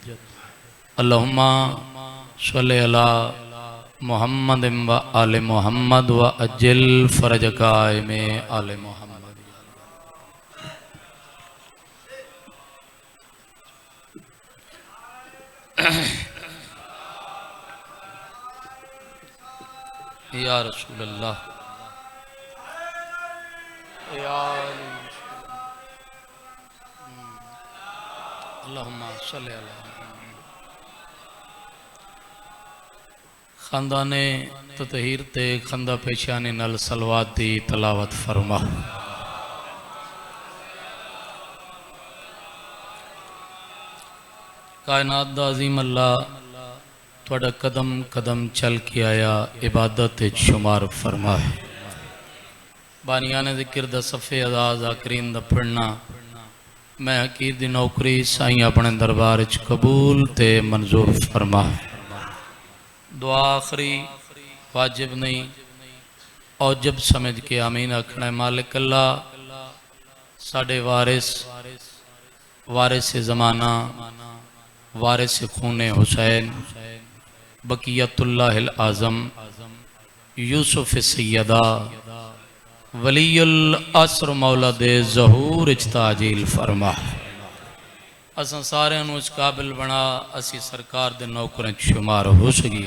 अल्लाहुम्मा सल्लि अला मुहम्मद व आले मुहम्मद व अज्जिल फरजका में आले मुहम्मद। या रसूल अल्लाह या अल्लाहुम्मा सल्लि अला खानदाने ततहीर ते खंदा पेशानी नल सलवात दी तलावत फरमा। कायनात दा अजीम अल्लाह थोड़ा कदम कदम चल के आया इबादत शुमार फरमा है। बानियाने ज़िक्र दा सफ़े अदा ज़ाकरीन दा पढ़ना मैं हकीर दी नौकरी साईं अपने दरबार च कबूल ते मंजूर फरमा। दुआ आखरी वाजिब नहीं औजब समझ के आमीन आखना है। मालिक अल्लाह साढ़े वारिस ज़माना वारिस खूने हुसैन बकियतुल्लाहिल आज़म यूसुफ सैयदा वलीउल असर मौला दे ज़हूर ताजील फरमा। असां सारे इस काबिल बना असी सरकार दे नौकरें शुमार हो सकी।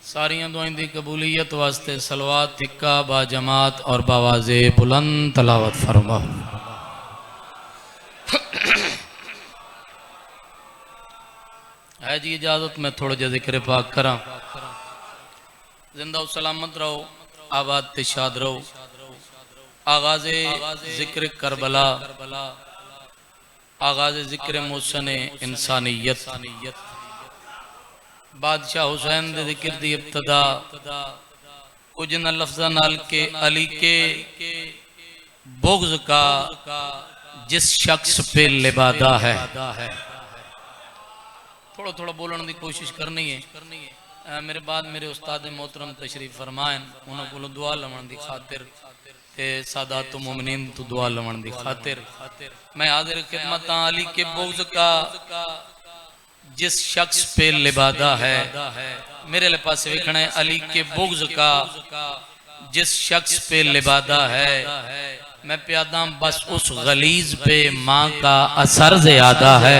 सारियां दुआएं दी कबूलियत वास्ते सलवात तिक्का बा जमात और बावाज़े बुलंद तलावत फरमा। है जी इजाज़त में थोड़ा जा जिक्र पाक करा। जिंदा सलामत रहो आबाद तिशाद रहो। आगाज़े जिक्र करबला आगाज़े जिक्र मोहसन इंसानियत बादशाह हुसैन दे जिक्र दी इब्तदा कुछ न लफ्ज़ां नाल के अली के बुग़्ज़ का जिस शख्स पे लिबादा है। थोड़ा थोड़ा बोलने की कोशिश करनी है। मेरे बाद मेरे उस्ताद मोहतरम तशरीफ फरमाएं उन्होंने को दुआ लवन की खातिर सादात मोमिनीन तो दुआ लवन की खातिर मैं हाजिर खिदमत अली के बुग़्ज़ का जिस शख्स पे लिबादा है। मेरे पास वेखना है अली के बुग़्ज़ का जिस शख्स पे लिबादा है। मैं प्यादा बस उस गलीज़ पे माँ का असर ज़्यादा है।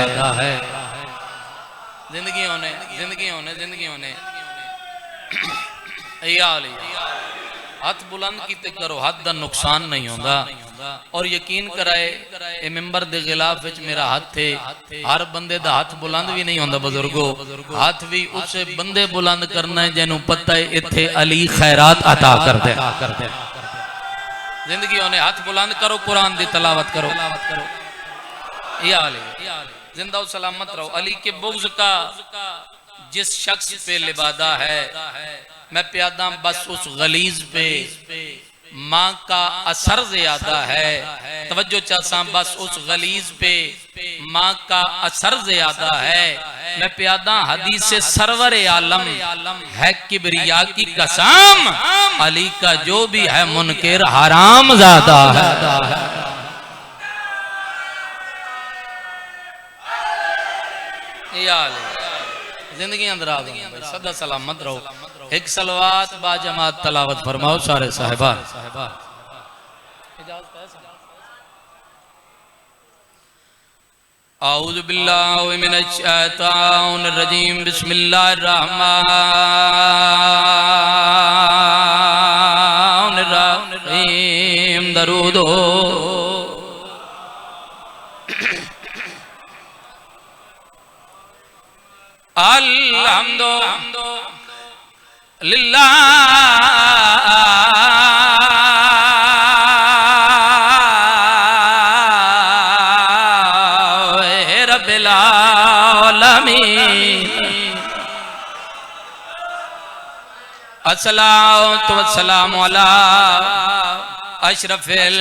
जिंदगी होने हाथ बुलंद कीते करो हाथ दा नुकसान नहीं होता। और यकीन कराए ए मिंबर दे गिलाफ विच मेरा हाथ है। हर बंदे दा हाथ बुलंद भी नहीं होता बुजुर्गो। हाथ भी उस बंदे बुलंद करना है जिन्हों पता है इत्थे अली खैरात अता कर दे। जिंदगी होने हाथ बुलंद करो कुरान दी तलावत करो। या अली जिंदा सलामत रहो। अली के बुग़्ज़ का जिस शख्स पे लिबादा है। मैं प्यादा बस उस गलीज़ पे माँ का असर ज़्यादा है। तवज्जो चाहता बस उस गलीज़ पे माँ का असर ज़्यादा है। मैं प्यादा हदीस सरवर आलम है किबरिया की कसम अली का जो भी है मुनकिर हराम ज़्यादा है। जिंदगी अंदर सदा सलामत रहो। एक सलवात बा जमात तलावत फरमाओ सारे साहिबा। आऊज़ु बिल्लाहि मिनश शैतानिर रजीम बिस्मिल्लाहिर रहमानिर रहीम। दरूद अल्हम्दु लिल्लाह रब्बिल आलमीन। अस्सलातु वस्सलामु अला अशरफिल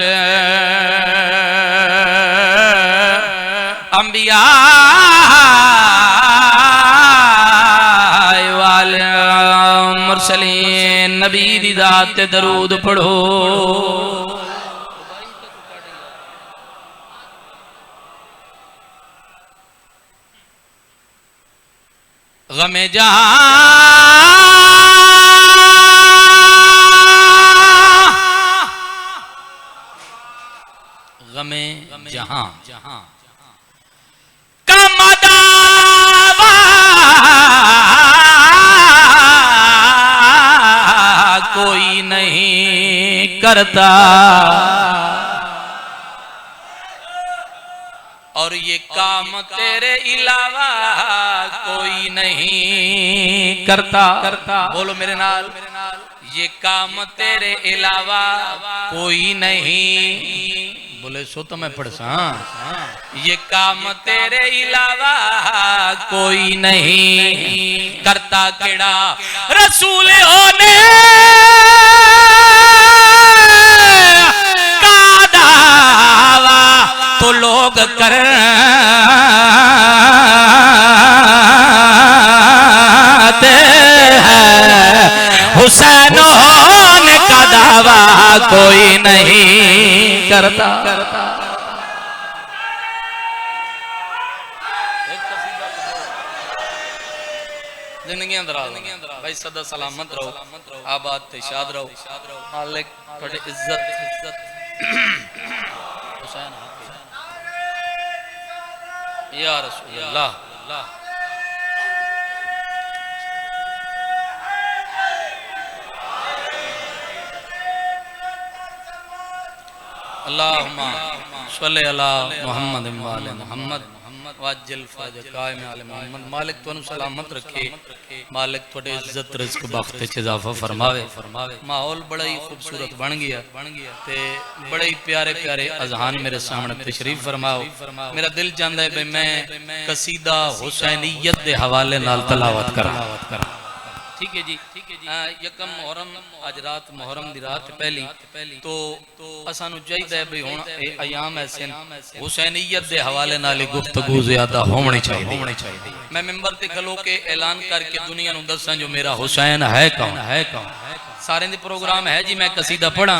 अंबिया मुरसलीन नबी दी जात दरूद पढ़ो। गमे जहां गमे जहां का मदावा कोई नहीं करता, और ये काम तेरे अलावा कोई नहीं करता। बोलो मेरे नाल, ये काम तेरे अलावा कोई नहीं, बोले सो तो मैं पढ़सा, ये काम तेरे अलावा कोई नहीं करता। केड़ा रसूल होने का दावा तो लोग करते हैं, हुसैन होने का दावा कोई नहीं करता। जिंदगी अंदर भाई सदा सलामत रहो, आबाद ते शाद रहो, मालिक थोड़ी इज्जत हुसैन या रसूल अल्लाह। अल्लाहुम्मा सल्ली अला मुहम्मद व आले मुहम्मद वाजिल फज कायम आले मोहम्मद। मालिक तुहानू सलामत रखे, मालिक थोड़े इज्जत रिज़्क बख्त च इजाफा फरमावे। माहौल बड़ा ही खूबसूरत बन गया ते बड़े ही प्यारे प्यारे अज़हान मेरे सामने तशरीफ फरमाओ। मेरा दिल चाहता है भाई मैं कसीदा हुसैनियत के हवाले नाल तलावत करा। ठीक है जी, यकम मुहर्रम आज रात मुहर्रम दी रात पहली तो असानू चाहिए भाई हुण ए अयाम ऐसे हुसैनियत दे हवाले नाल गुफ्तगू ज़्यादा होनी चाहिए। मैं मिंबर ते खलो के ऐलान करके दुनिया नू दसां जो मेरा हुसैन है कौन। सारे दे प्रोग्राम है जी, मैं कसीदा पढ़ा,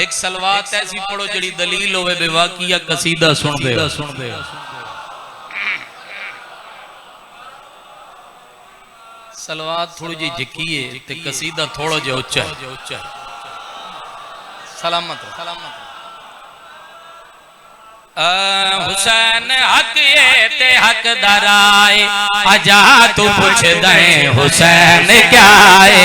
एक सलवात ऐसी पढ़ो जिहड़ी दलील होवे बेवाकिया कसीदा सुन दे। सलवात थोड़ी जी जिकी है ते कसीदा थोड़ा जो उच्चा है। सलामत हुसैन हक ये ते हक दराए, आजा तू पूछ दे हुसैन क्या है।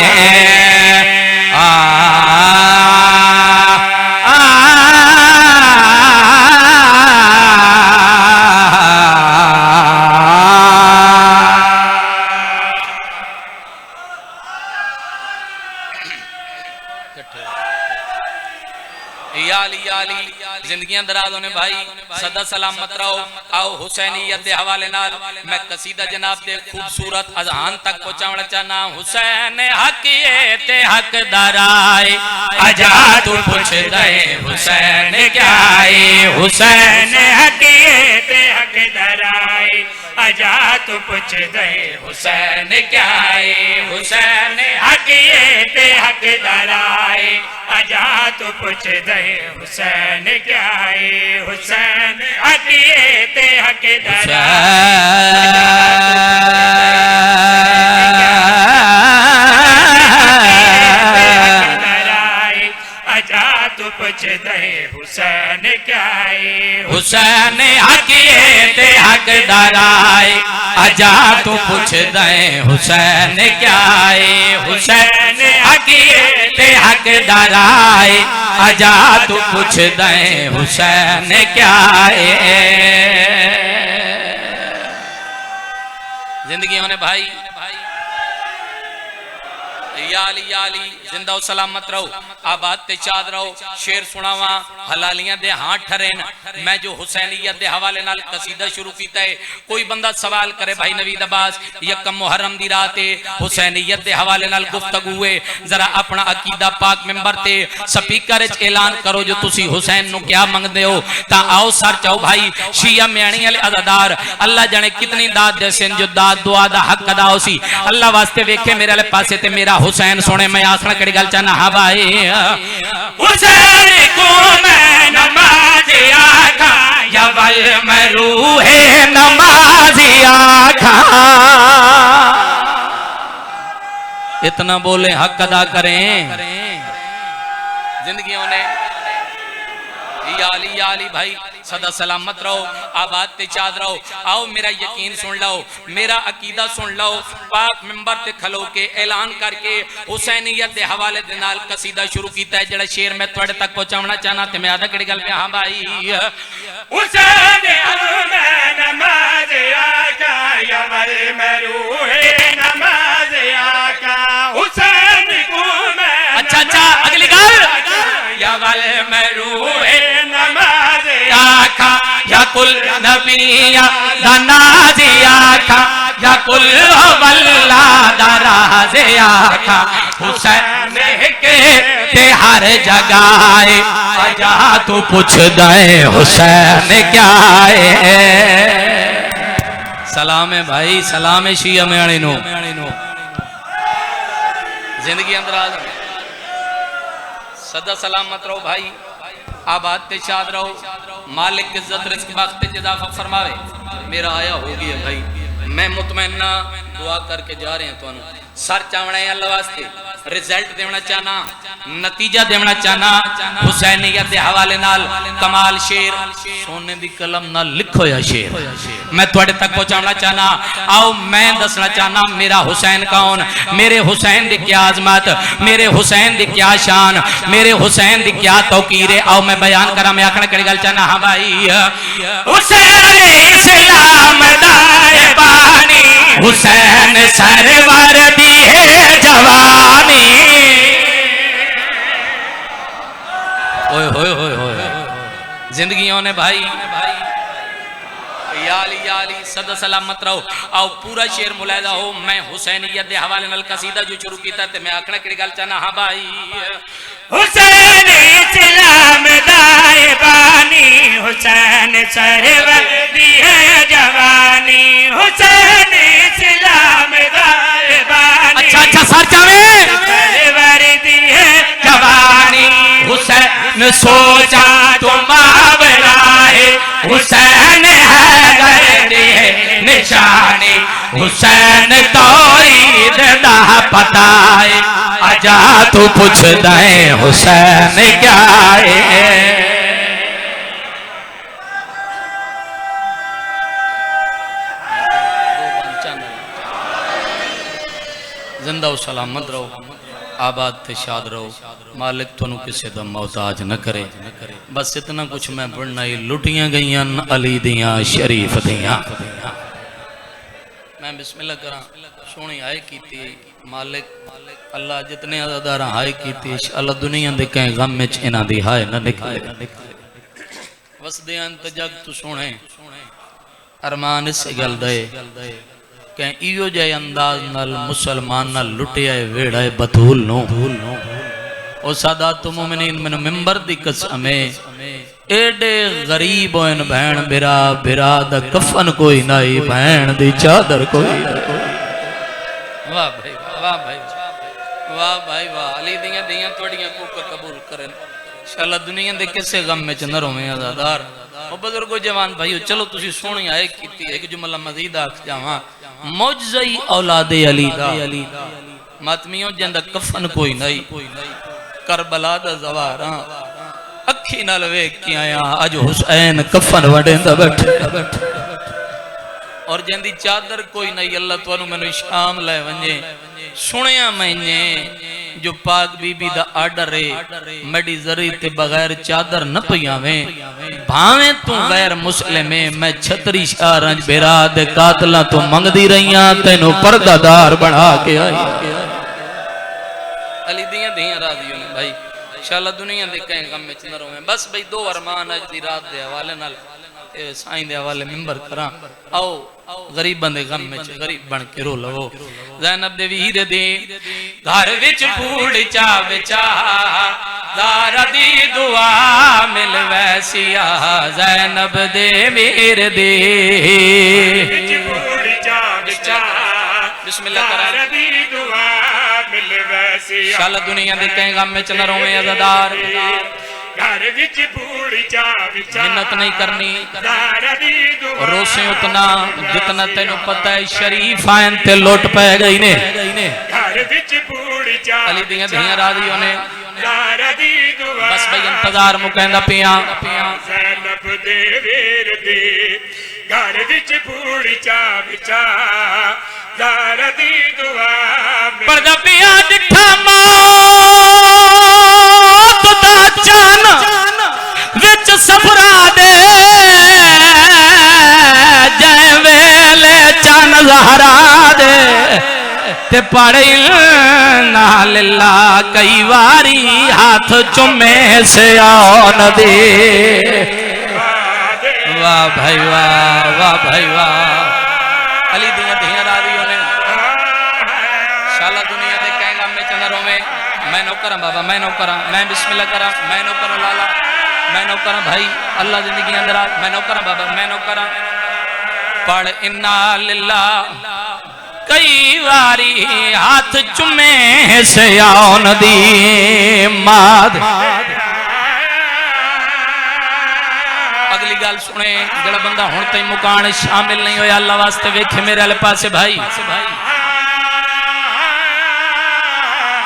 जिंदगियां दराज होने भाई, सदा सलामत रहो। आओ हुसैनियत के हवाले नाल मैं कसीदा जनाब दे खूबसूरत अज़हान तक पहुंचाना चाहना। हुसैन हक ये ते हक दराए, आजा तू पूछ दे हुसैन क्या है। हुसैन हक ये ते हक दराए, आजा तू पूछ दे हुसैन क्या है। हुसैन हक ये ते हक दराए, आजा तू पूछ दे हुसैन क्या है। हुसैन हक ये ते हक दराए, आजा तू पूछ दे हुसैन क्या है। हुसैन हक ये ते हक दराए, आजा तू पूछ दे हुसैन क्या है। हुसैन हक ये ते हक दराए, आजा तू पूछ दे हुसैन क्या है। जिंदगी होने भाई याली याली जिंदा सलामत रहो, आबाद ते चाद रहो। शेर सुनावा हलालियां दे हाथ ठरेन। मैं जो हुसैनियत दे हवाले नाल कसीदा शुरू कीता है, कोई बंदा सवाल करे भाई नवीद अब्बास यकम मुहर्रम दी रात है, हुसैनियत दे हवाले नाल गुफ्तगू है, जरा अपना अकीदा पाक मिंबर ते स्पीकर विच ऐलान करो जो तुसी हुसैन नु क्या मंगदे हो। ता आओ सर चाओ भाई शिया म्याणी वाले अज़ादार अल्लाह जाने कितनी दाद दे सिन जो दाद दुआ दा हक अदा होसी। अल्लाह वास्ते वेखे मेरे वाले पासे ते मेरा हुसैन सोने। मैं आखना कड़ी गल चाहना हाँ भाई हुसैन को मैं नमाज़ी आखा या वल मैं रूहे नमाज़ी आखा। इतना बोले हक अदा करें। जिंदगियों ने या अली भाई सदा सलामत रहो, आबाद ते चाद रहो। आओ मेरा यकीन सुन लो, मेरा अकीदा सुन लो। पाक मिंबर ते खलो के ऐलान करके हुसैनियत दे हवाले दे नाल कसीदा शुरू कीता है, जेड़ा शेर मैं तुहाडे तक पहुंचाना चाहना ते मैं आदा केड़ी गल पे। हां भाई हुसैन मैं नमाज आका या वल मरूहे नमाज आका हुसैन को मैं। अच्छा अगली गल या वल मरूहे नमाज आका या कुल नबिया दनाजी आका या कुल वल्ला दराज आका हुसैन के ते हर जगह आजा तू पूछ दे हुसैन क्या है। सलाम है भाई, सलाम है शिया मेणी नो। जिंदगी अंदर आ सदा सलामत रहो भाई, आबाद ते शाद रहो। मालिक इज्जत रिज़्क़ बख्त इजाफा फरमावे। मेरा आया हो गया भाई, मैं मुतमैना दुआ करके जा रहे हैं। तुहानू सर चावना है अल्लाह वास्ते, रिजल्ट देना चाहना, नतीजा देना चाहना। हुसैनियत के हवाले नाल कमाल शेर सोने दी कलम नाल लिखो या शेर मैं तुहाडे तक पहुंचाना चाहना। आओ मैं दसना चाहना मेरा हुसैन कौन, मेरे हुसैन दी क्या अजमत, मेरे हुसैन दी क्या शान, मेरे हुसैन दी क्या तौकीर है। आओ मैं बयान करा, मैं आखना केड़ी गल चाहना। हाँ भाई हुसैन इस्लाम दाए बानी हुसैन सरवर दी है जवानी। ओए होए होए होए जिंदगियों ने भाई या अली सदा सलामत रहो। आओ पूरा शेर मुलायदा हो। मैं हुसैनियत दे हवाले नाल कसीदा जो शुरू कीता ते मैं आखना केड़ी गल चाहना। हाँ भाई हुसैन इस्लाम दाए बानी हुसैन सरवर दी है जवानी हुसैन इस्लाम दाए बानी। अच्छा सर जावे सरवर दी है जवानी हुसैन सोचा तुम आवराए हुसैन है गरदी है निशानी हुसैन तौरीद दा पता है आजा तू पूछ दे हुसैन क्या है। जिंदा सलामत रहो, आबाद ते शाद रहो। मालिक तुहानू किसी दा मोहताज न करे। बस इतना कुछ मैं पढ़ना ही लुटियां गईयां अली दियां शरीफ दियां। मैं बिस्मिल्लाह करा सोनी आए कीती मालिक अल्लाह जितने अदादार हाय कीती अल्लाह दुनिया दे कहीं गम में इन्हां दी हाय न निकले। वसदे अंत जग तू सोने अरमान इस गल दे कहीं इहो जे अंदाज नाल मुसलमान नाल लुटिया वेड़ा बतूल नो ओ सादात मोमिनीन मैनू मिंबर दी कसम एडे गरीब होन भैन बिरा बिरा दा कफन कोई नहीं भैन दी चादर कोई वाह भाई वाह भाई वाह भाई वाह अली दियां दियां तोड़ियां को कबूल करें इंशाअल्लाह दुनिया दे किसे गम में च न रोवे आजादार। ओ बुजुर्गो जवान भाईओ चलो तुसी सोहनी आए कीती एक जुमला मजीद आख जावां मौजज़ई औलादे अली दा मातमियों जिंदा कफन कोई नहीं करबला दा ज़वारा अखी नाल वेख के आया अज हुसैन कफन वडेंदा बैठे और जिंदी चादर कोई नहीं। अल्लाह तुहानू मैनू शाम लै वंजे सुनिया मैंने जो पाक बीबी दा आर्डर है मडी जरी ते बगैर चादर न पयावे भावे तू गैर मुस्लिम है मैं छतरी शारंज बेरा दे कातला तो मंगदी रहियां तेनू पर्दादार बना के आई। अली दियां दियां राजी होने भाई इंशाअल्लाह दुनिया दे कहीं गम में न रोवे। बस भाई दो अरमान अज दी रात दे हवाले नाल साईं दे हवाले मिंबर करा। आओ गरीबां दे गम में गरीब बन के रो लवो। ज़ैनब दे वीर दे घर विच फूड़ चा विचा दारा दी दुआ मिल वैसिया ज़ैनब दे वीर दे फूड़ चा विचा बिस्मिल्लाह करा दी दुआ मिल वैसिया शाला दुनिया दे कहीं गम में न रोवे अज़ादार घर विच फूड़ चा विचा मिन्नत नहीं करनी दारा दी दुआ रोसे उतना जितना तेनू पता है शरीफ आयन ते लुट पै गई ने घर विच चा अली दियां धियां राज़ियों ने ज़हरा दी दुआ बस भाई इंतजार मुकैंदा पिया ज़ैनब दे वीर दे घर विच बूढ़ी चा विचा ज़हरा दी दुआ पढ़दा पिया डिठा मौत दा चान विच सफरा दे जै वेले चन ज़हरा दे ते पढ़ी ना लिल्ला कई वारी हाथ चुमे से आन दे वाह भाई वाह भाई वाह अली दियां धियां राज़ियों ने शाला दुनिया दे कहेगा मैं चंदरों में मैं नौकर बाबा मैं नौकर मैं बिस्मिल्लाह करा मैं नौकर लाला मैं नौकर भाई अल्लाह जिंदगी अंदर मैं नौकर बाबा मैं नौकर पढ़ इन्ना लिल्लाह कई वारी हाथ चुमे से आन दी माद अगली गल सुने जड़ा बंदा हुण तई मुकान शामिल नहीं होया अल्लाह वास्ते वेखे मेरे वाले पासे भाई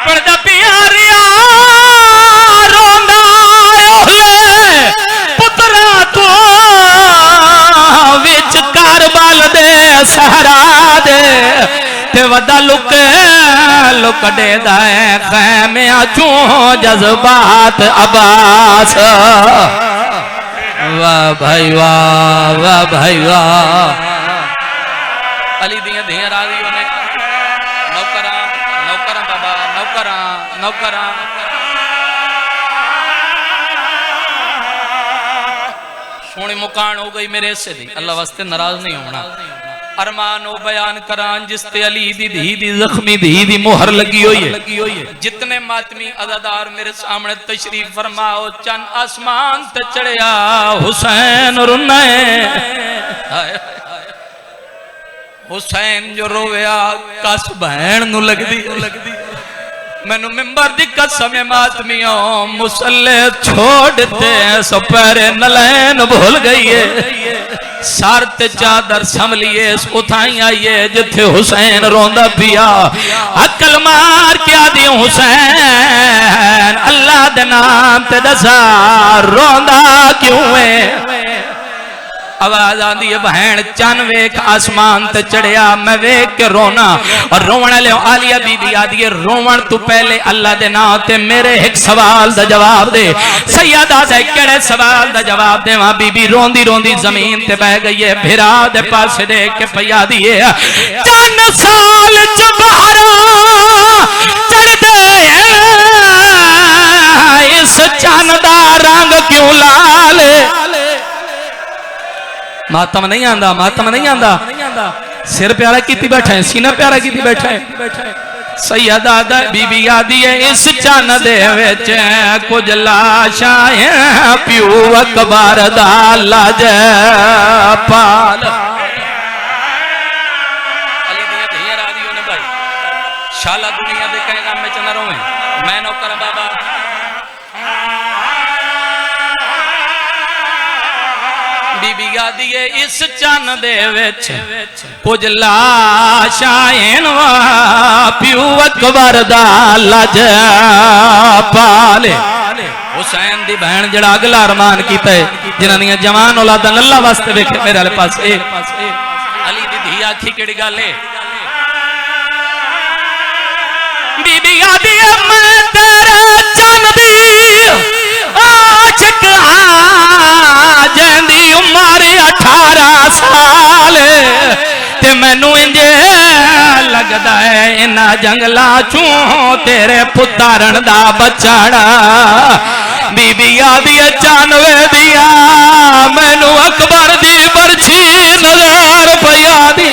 पढ़दा प्यारिया रोंदा पुत्रा तो विच कारबल दे सहरा दे ते वदा लुक देदा है खैमिया चूं जज्बात अब्बास वाह भाई वाह भाई वाह अली दियां धियां राज़ियों ने नौकरा नौकरा बाबा नौकरा नौकरा सोनी मुकान हो गई मेरे से दी अल्लाह वास्ते नाराज नहीं होना अरमान ओ बयान करान जिसते अली दी धी दी जख्मी धी दी मोहर लगी हुई है जितने मातमी अदादार मेरे सामने तशरीफ फरमाओ चंद आसमान ते चढ़िया हुसैन रुन्ने हुसैन जो रोया कस बहन नु लगदी मैनू मिंबर दी कसम मातमियों मुसल्ले छोड़ते सो पैरे नलैन भूल गई है सर ते चादर संभलिए उठाई आइए जिथे हुसैन रोंदा पिया अकल मार के आदि हुसैन अल्लाह दे नाम ते दसा रोंदा क्यों है आवाज आंदी है बहन चन वेख आसमान ते चढ़िया मैं वेख के रोना और रोवण ले आलिया बीबी आदि रोवण तू पहले अल्लाह दे नाम ते मेरे एक सवाल दा जवाब दे सैयदा दे केड़े सवाल दा जवाब देवा बीबी रोंदी रोंदी जमीन ते बह गई है फिरा दे पासे देख के पया दिए चन साल च बहरा चढ़दे इस चन दा रंग क्यों लाल मातम नहीं आंदा सिर प्यारा की बैठा है सीना प्यारा की बैठा है सैयदा बीबी आदि है इस चन दे विच कुछ लाशां प्यू अकबर दा लज पाल अली दियां धियां राज़ियों ने भाई शाला दुनिया दे कहेगा मैं चंदा रोवे मैं नौकर बाबा बीबी आदि है इस चन दे विच कुछ लाशां प्यू अकबर दा लज पाले हुसैन दी बहन जड़ा अगला अरमान कीता है जिन्हां दी जवान औलादां अल्लाह वास्ते वेखे मेरे वाले पासे अली दी धी आखी केड़ी गल है बीबी आदि मैं तेरे चन दी आशिक जैंदी उम्र 18 साल ते मैनू इंजे लगदा है इन्हां जंगलां चों तेरे पुत्तरन दा बचड़ा बीबी आदि 95 दिया मैनू अकबर दी बरछी नज़र पई आदी